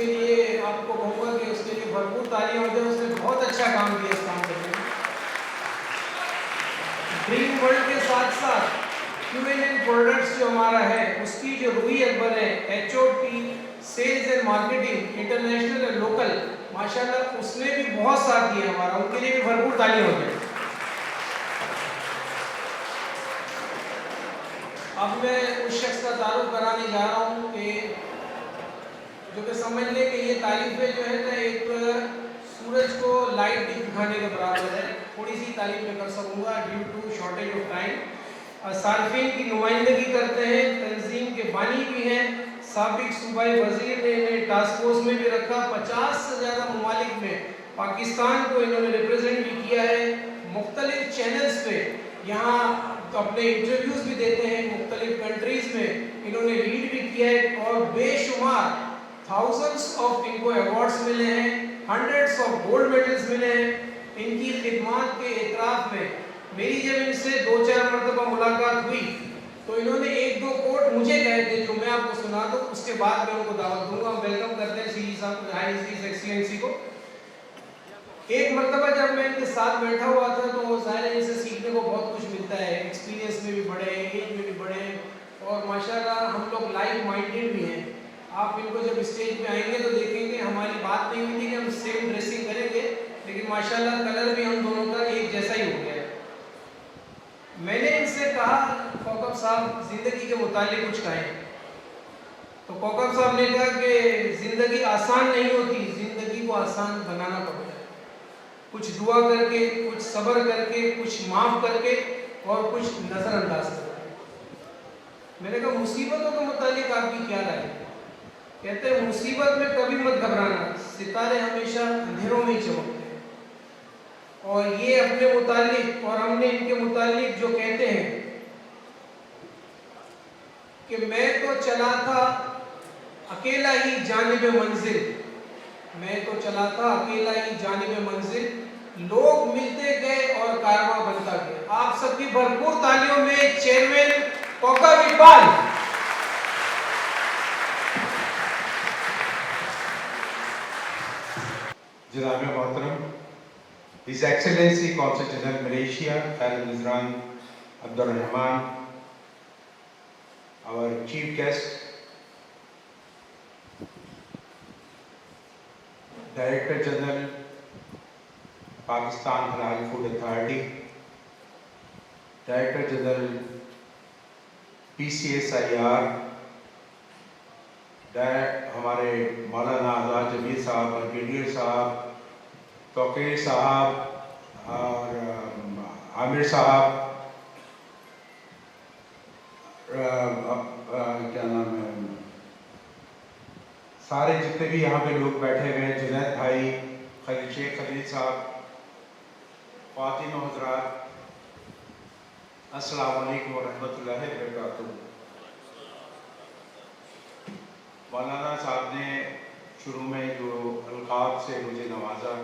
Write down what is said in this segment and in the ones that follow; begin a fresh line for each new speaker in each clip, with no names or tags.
उसके लिए आपको कहूँगा कि उसके लिए भरपूर तालियां हो जाए। उसने बहुत अच्छा काम किया इस काम करने में। ड्रीम वर्ल्ड के साथ साथ QNN प्रोडक्ट्स जो हमारा है, उसकी जो रूही अकबर है, HOT sales and marketing international and local, माशाल्लाह उसने भी बहुत साथ दिया हमारा। उनके लिए भी भरपूर तालियां हो जाए। अब मैं उस शख्स का तारुफ कराने जा रहा हूँ कि जो कि समझ लें कि ये तारीफें जो है ना एक सूरज को लाइट दिखाने के बराबर है। थोड़ी सी तारीफ मैं कर सकूँगा due to shortage of time. सार्फिन की नुमाइंदगी करते हैं, तंजीम के बानी भी हैं, साबिक सूबाई वजीर ने इन्हें टास्क फोर्स में भी रखा। 50 से ज़्यादा ममालिक में पाकिस्तान को इन्होंने रिप्रेजेंट भी किया है। मुख्तलिफ चैनल्स पे यहाँ अपने इंटरव्यूज़ भी देते हैं, मुख्तलिफ कंट्रीज़ में इन्होंने लीड भी किया है और बेशुमार थाउजेंड्स ऑफ इनको अवार्ड्स मिले हैं, हंड्रेड्स ऑफ गोल्ड मेडल्स मिले हैं। इनकी खिदमत के इतराफ़ में मेरी जब इनसे 2-4 मरतबा मुलाकात हुई तो इन्होंने 1-2 कोट मुझे कहे थे जो मैं आपको सुना दूँ, उसके बाद मैं उनको दावत दूंगा। हम वेलकम करते हैं सीई साहब, हाई एक्सीलेंसी को। एक मरतबा जब मैं इनके साथ बैठा हुआ था तो ज़ाहिर है इनसे सीखने को बहुत कुछ मिलता है, एक्सपीरियंस में भी बढ़े, एज में भी बढ़े और माशाल्लाह हम लोग लाइक माइंडेड भी हैं। आप इनको जब स्टेज पे आएंगे तो देखेंगे हमारी बात नहीं हुई थी कि हम सेम ड्रेसिंग करेंगे, लेकिन माशाल्लाह कलर भी हम दोनों का एक जैसा ही हो गया है। मैंने इनसे कहा कौकब साहब ज़िंदगी के मुतालिक कुछ कहें, तो कौकब साहब ने कहा कि ज़िंदगी आसान नहीं होती, ज़िंदगी को आसान बनाना पड़ता है। कुछ दुआ करके, कुछ सब्र करके, कुछ माफ़ करके और कुछ नज़रअंदाज करके। मैंने कहा मुसीबतों के मुतालिक आपकी क्या राय है? कहते हैं मुसीबत में कभी मत घबराना, सितारे हमेशा अंधेरों में ही चमकते हैं। और ये अपने मुतालिक और हमने इनके मुतालिक जो कहते हैं कि मैं तो चला था अकेला ही जानिब मंजिल, मैं तो चला था अकेला ही जानिब मंजिल, लोग मिलते गए और कारवां बनता गया। आप सबकी भरपूर तालियों में चेयरमैन कौकब इकबाल।
जनाब मोहतरम, His Excellency Consul General Malaysia Khalid Mizran Abdul Rahman, our Chief Guest, Director General Pakistan Halal Food Authority, Director General PCSIR, हमारे मौलाना आज़ाद जमील साहब, ब्रिगेडियर साहब, तोक़ीर साहब और आमिर साहब, क्या नाम है, सारे जितने भी यहाँ पे लोग बैठे हुए हैं, जुनैद भाई, खलील शेख खलील साहब, ख़वातीन व हज़रात, अस्सलामु अलैकुम व रहमतुल्लाहि व बरकातुहू। मौलाना साहब ने शुरू में जो अलक़ाब से मुझे नवाजा,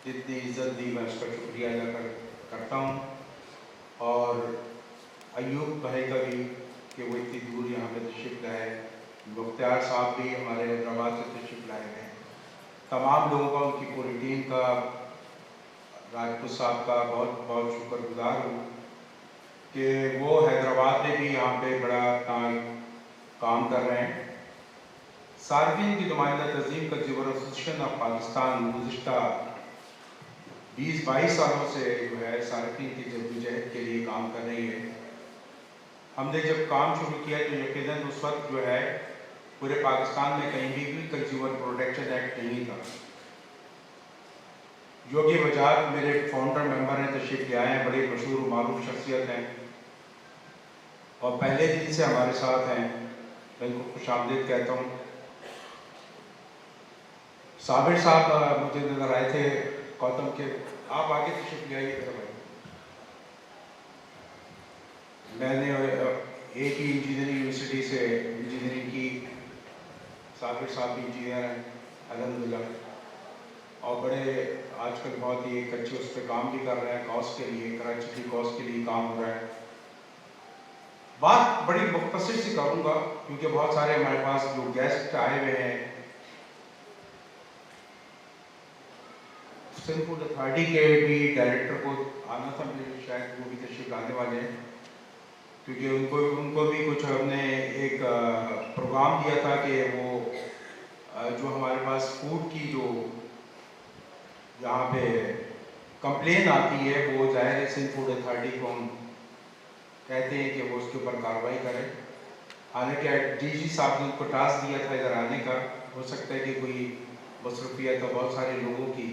जितनी इज़्ज़त दी मैं उसका शुक्रिया अदा करता हूँ। और अयूब भाई का भी कि वो इतनी दूर यहाँ पे तशरीफ़ लाए, मुख्तार साहब भी हमारे हैदराबाद से तशरीफ़ लाए हैं, तमाम लोगों का, उनकी पूरी टीम का, राजपूत साहब का बहुत बहुत शुक्रगुज़ार हूँ कि वो हैदराबाद में भी यहाँ पे बड़ा काम कर रहे हैं। सार्फिन की नुमाइंदा तंजीम कंज्यूमर एसोसिएशन ऑफ पाकिस्तान गुज़िश्ता 20-22 सालों से जो है सार्फिन की जद्दोजहद के लिए काम कर रही है। हमने जब काम शुरू किया तो यकीनन उस वक्त जो है पूरे पाकिस्तान में कहीं भी कंज्यूमर प्रोटेक्शन एक्ट नहीं था। योगी वजाहत मेरे फाउंडर मेंबर हैं, तशरीफ़ ले आए हैं, बड़े मशहूर मारूफ शख्सियत हैं और पहले दिन से हमारे साथ हैं। मैं इनको खुशामदीद कहता हूँ। साबिर साहब मुझे नजर आए थे गौतम के, आप आगे तशरीफ़ ले आइए भाई। मैंने एक ही इंजीनियरिंग यूनिवर्सिटी से इंजीनियरिंग की, साबिर साहब इंजीनियर हैं अल्हम्दुलिल्लाह और बड़े आजकल बहुत ही एक अच्छे उस पर काम भी कर रहे हैं, कॉस्ट के लिए, कराची की कॉस्ट के लिए काम हो रहा है। बात बड़ी मुख्तसर से करूँगा क्योंकि बहुत सारे हमारे पास जो गेस्ट आए हुए हैं सिंध फूड अथॉरिटी के भी डायरेक्टर को आना था, मुझे शायद वो भी तशरीफ लाने वाले हैं, क्योंकि उनको भी कुछ हमने एक प्रोग्राम दिया था कि वो जो हमारे पास फूड की जो यहाँ पे कंप्लेन आती है वो ज़ाहिर है सिंध फूड अथॉरिटी को हम कहते हैं कि वो उसके ऊपर कार्रवाई करें। हालांकि डीजी साहब ने उनको टास्क दिया था इधर आने का, हो सकता है कि कोई मसरूफियत तो बहुत सारे लोगों की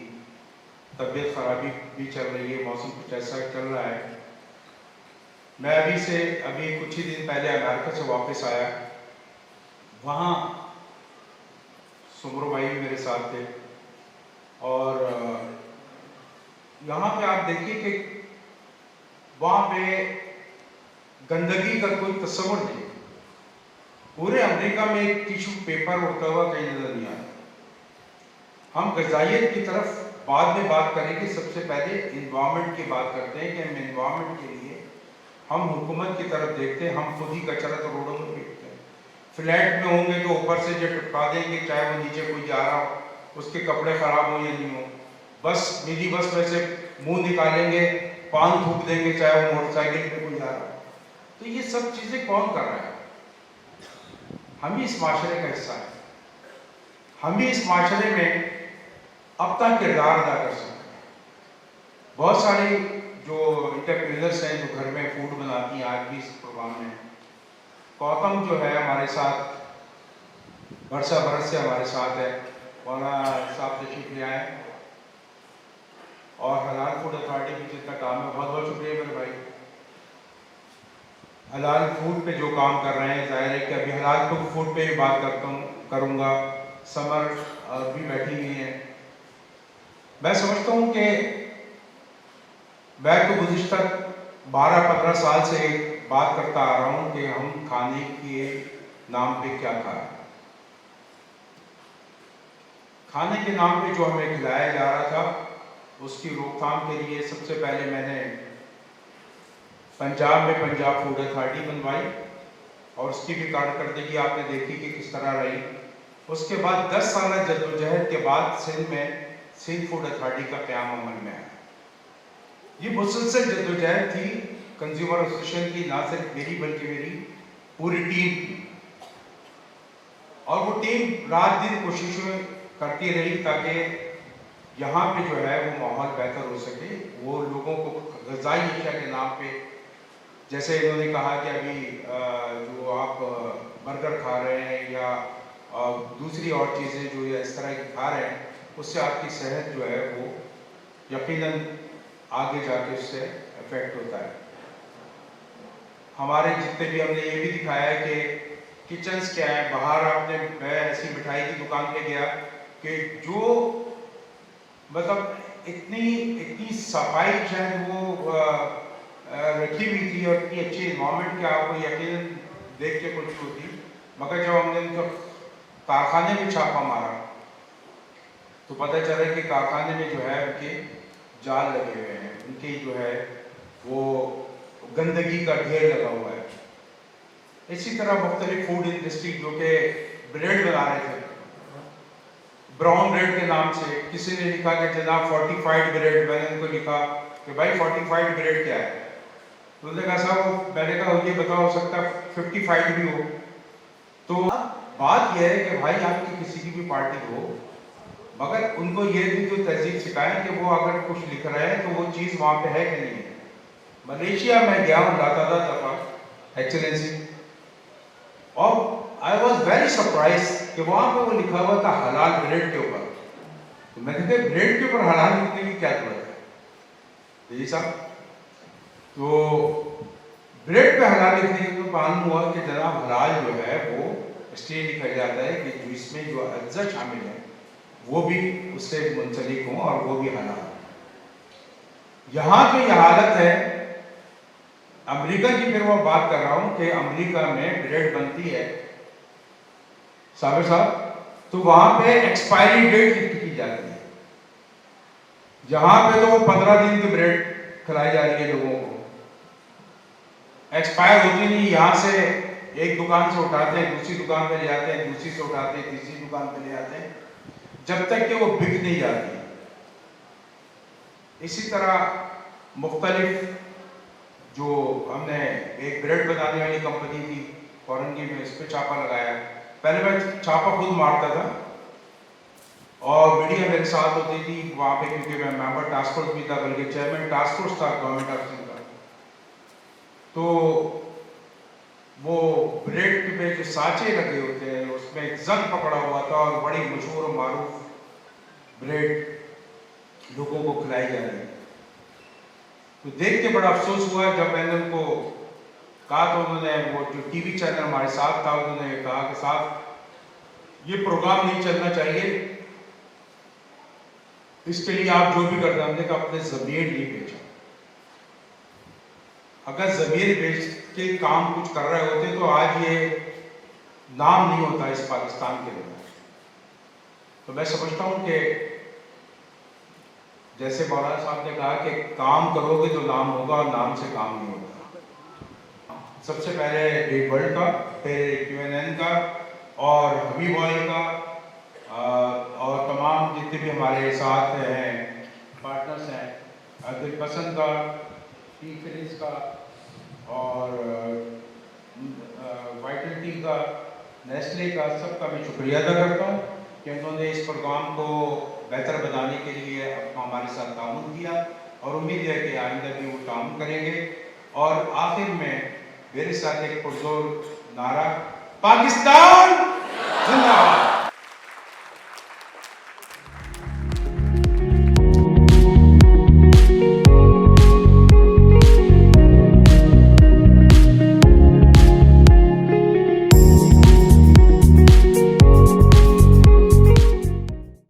तबीयत खराबी भी चल रही है, मौसम कुछ ऐसा चल रहा है। मैं अभी कुछ ही दिन पहले अमेरिका से वापस आया, वहाँ सुमरो भाई भी मेरे साथ थे, और यहाँ पे आप देखिए कि वहाँ पे गंदगी का कोई तस्वर नहीं। पूरे अमेरिका में एक टिश्यू पेपर उड़ता हुआ कहीं नजर नहीं आता। हम ग़िज़ाइयत की तरफ बाद में बात करेंगे, सबसे पहले इन्वायरमेंट की बात करते हैं कि हम इन्वायरमेंट के लिए हम हुकूमत की तरफ देखते हैं, हम खुद ही कचरा तो रोडों में फेंकते हैं। फ्लैट में होंगे तो ऊपर से जो टिपका देंगे, चाहे वो नीचे कोई जा रहा हो उसके कपड़े ख़राब हो या नहीं हो, बस मिनी बस में से मुँह निकालेंगे, पान थूक देंगे, चाहे वो मोटरसाइकिल पे कोई जा रहा हो। तो ये सब चीज़ें कौन कर रहा है? हम ही इस माशरे का हिस्सा है। हम ही इस माशरे में अपना किरदार अदा कर सकते हैं। बहुत सारी जो इंटरप्रेन्योर्स हैं जो घर में फूड बनाती हैं, आज भी इस प्रोग्राम में गौतम जो है हमारे साथ बरसा बरस से हमारे साथ है, मौलाना साहब तशरीफ ले आए, और हलाल फूड अथॉरिटी की जितना काम है, बहुत बहुत शुक्रिया मेरे भाई। हलाल फूड पे जो काम कर रहे हैं, जाहिर है कि अभी हलाल फूड पे भी बात करूँगा। समर भी बैठी हुई हैं। मैं समझता हूँ कि मैं तो गुज़िश्ता 12-15 साल से बात करता आ रहा हूँ कि हम खाने के नाम पे क्या खा रहे हैं। खाने के नाम पे जो हमें खिलाया जा रहा था, उसकी रोकथाम के लिए सबसे पहले मैंने पंजाब में पंजाब फूड अथॉरिटी बनवाई, और उसकी भी कारकर्दगी आपने देखी कि किस तरह रही। उसके बाद 10 साल जद्दोजहद के बाद सिंध में सिंध फूड अथॉरिटी का क़याम अमल में आया। ये मुसलसल जद्दोजहद थी कंज्यूमर एसोसिएशन की, ना सिर्फ मेरी बल्कि मेरी पूरी टीम की, और वो टीम रात दिन कोशिशें करती रही ताकि यहाँ पे जो है वो माहौल बेहतर हो सके। वो लोगों को ग़िज़ाई अशिया के नाम पे, जैसे इन्होंने कहा कि अभी जो आप बर्गर खा रहे हैं या दूसरी और चीज़ें जो इस तरह की खा रहे हैं, उससे आपकी सेहत जो है वो यकीनन आगे जाके उससे इफेक्ट होता है। हमारे जितने भी हमने ये भी दिखाया है कि किचन्स क्या है। बाहर मैं ऐसी मिठाई की दुकान पे गया कि जो मतलब इतनी सफाई शायद वो रखी हुई थी और इतनी अच्छी इन्वायरमेंट कि आपको यकीनन देख के खुशी होती, मगर जब हमने उनका कारखाने में छापा मारा तो पता चला कि कारखाने में जो है उनके जाल लगे हुए हैं, उनकी जो है वो गंदगी का ढेर लगा हुआ है। इसी तरह मुख्तलिफ फूड इंडस्ट्री जो कि ब्रेड बना रहे थे, ब्राउन ब्रेड के नाम से, किसी ने लिखा कि जनाब फोर्टिफाइड ब्रेड। मैंने उनको लिखा कि भाई फोर्टिफाइड ब्रेड क्या है? तो उन्होंने कहा साहब, मैंने कहा ये बताओ, हो सकता है 55 भी हो। तो बात यह है कि भाई आपकी किसी की भी पार्टी हो, मगर उनको ये भी जो तहजीब सिखाएं कि वो अगर कुछ लिख रहे हैं तो वो चीज़ वहाँ पे है कि नहीं है। मलेशिया में गया हूँ लातादाद दफ़ा एक्सीलेंसी, और आई वॉज वेरी सरप्राइज कि वहाँ पे वो लिखा हुआ था हलाल ब्रेड के ऊपर। तो मैंने कहा ब्रेड के ऊपर हलाल लिखने की क्या जरूरत है जी साहब? तो ब्रेड पे हलाल लिखने के मालूम हुआ कि जनाब हलाल जो है वो इसलिए लिखा जाता है कि इसमें जो अज्जा शामिल है वो भी उससे मुंसलिक हों और वो भी हलाल। यहाँ तो यह हालत है। अमेरिका की फिर मैं बात कर रहा हूँ कि अमेरिका में ब्रेड बनती है साबिर साहब, तो वहाँ पे एक्सपायरी डेट लिखी जाती है। यहाँ पे तो 15 दिन की ब्रेड खिलाई जा रही है लोगों को, एक्सपायर होती नहीं। यहाँ से एक दुकान से उठाते हैं, दूसरी दुकान पे ले जाते हैं, दूसरी से उठाते हैं, तीसरी दुकान पे ले जाते हैं, जब तक कि वो बिक नहीं जाती। इसी तरह मुख्तलिफ जो हमने एक ब्रेड बनाने वाली कंपनी थी फॉरन की, में इस पर छापा लगाया। पहले मैं छापा खुद मारता था और मीडिया मेरे साथ होती थी वहाँ पे, क्योंकि मैं मेंबर टास्क फोर्स भी था, बल्कि चेयरमैन टास्क फोर्स था गवर्नमेंट ऑफ सिंध का। तो वो ब्रेड पे जो सांचे लगे होते हैं उसमें जंग पकड़ा हुआ था और बड़ी मशहूर और मारूफ ब्रेड लोगों को खिलाई जा रही है। तो देख के बड़ा अफसोस हुआ जब मैंने उनको कहा, तो उन्होंने, वो जो टीवी चैनल हमारे साथ था, उन्होंने कहा कि साहब ये प्रोग्राम नहीं चलना चाहिए, इसके लिए आप जो भी करते हैं, हमने कहा अपने ज़मीर नहीं बेचा। अगर ज़मीर बेच के काम कुछ कर रहे होते तो आज ये नाम नहीं होता इस पाकिस्तान के अंदर। तो मैं समझता हूँ कि जैसे मौलाना साहब ने कहा कि काम करोगे तो नाम होगा और नाम से काम नहीं होता। सबसे पहले बिग वर्ल्ड का, फिर QNN का और हबीब ऑयल का, और तमाम जितने भी हमारे साथ हैं पार्टनर्स हैं, दिलपसंद का, टी फिनिश का और वाइटल टी का, नेस्ले का, सबका मैं शुक्रिया अदा करता हूँ कि उन्होंने इस प्रोग्राम को बेहतर बनाने के लिए हमारे साथ ताउन किया और उम्मीद है कि आइंदा भी वो काम करेंगे। और आखिर में मेरे साथ एक पुरजोर नारा, पाकिस्तान जिंदाबाद।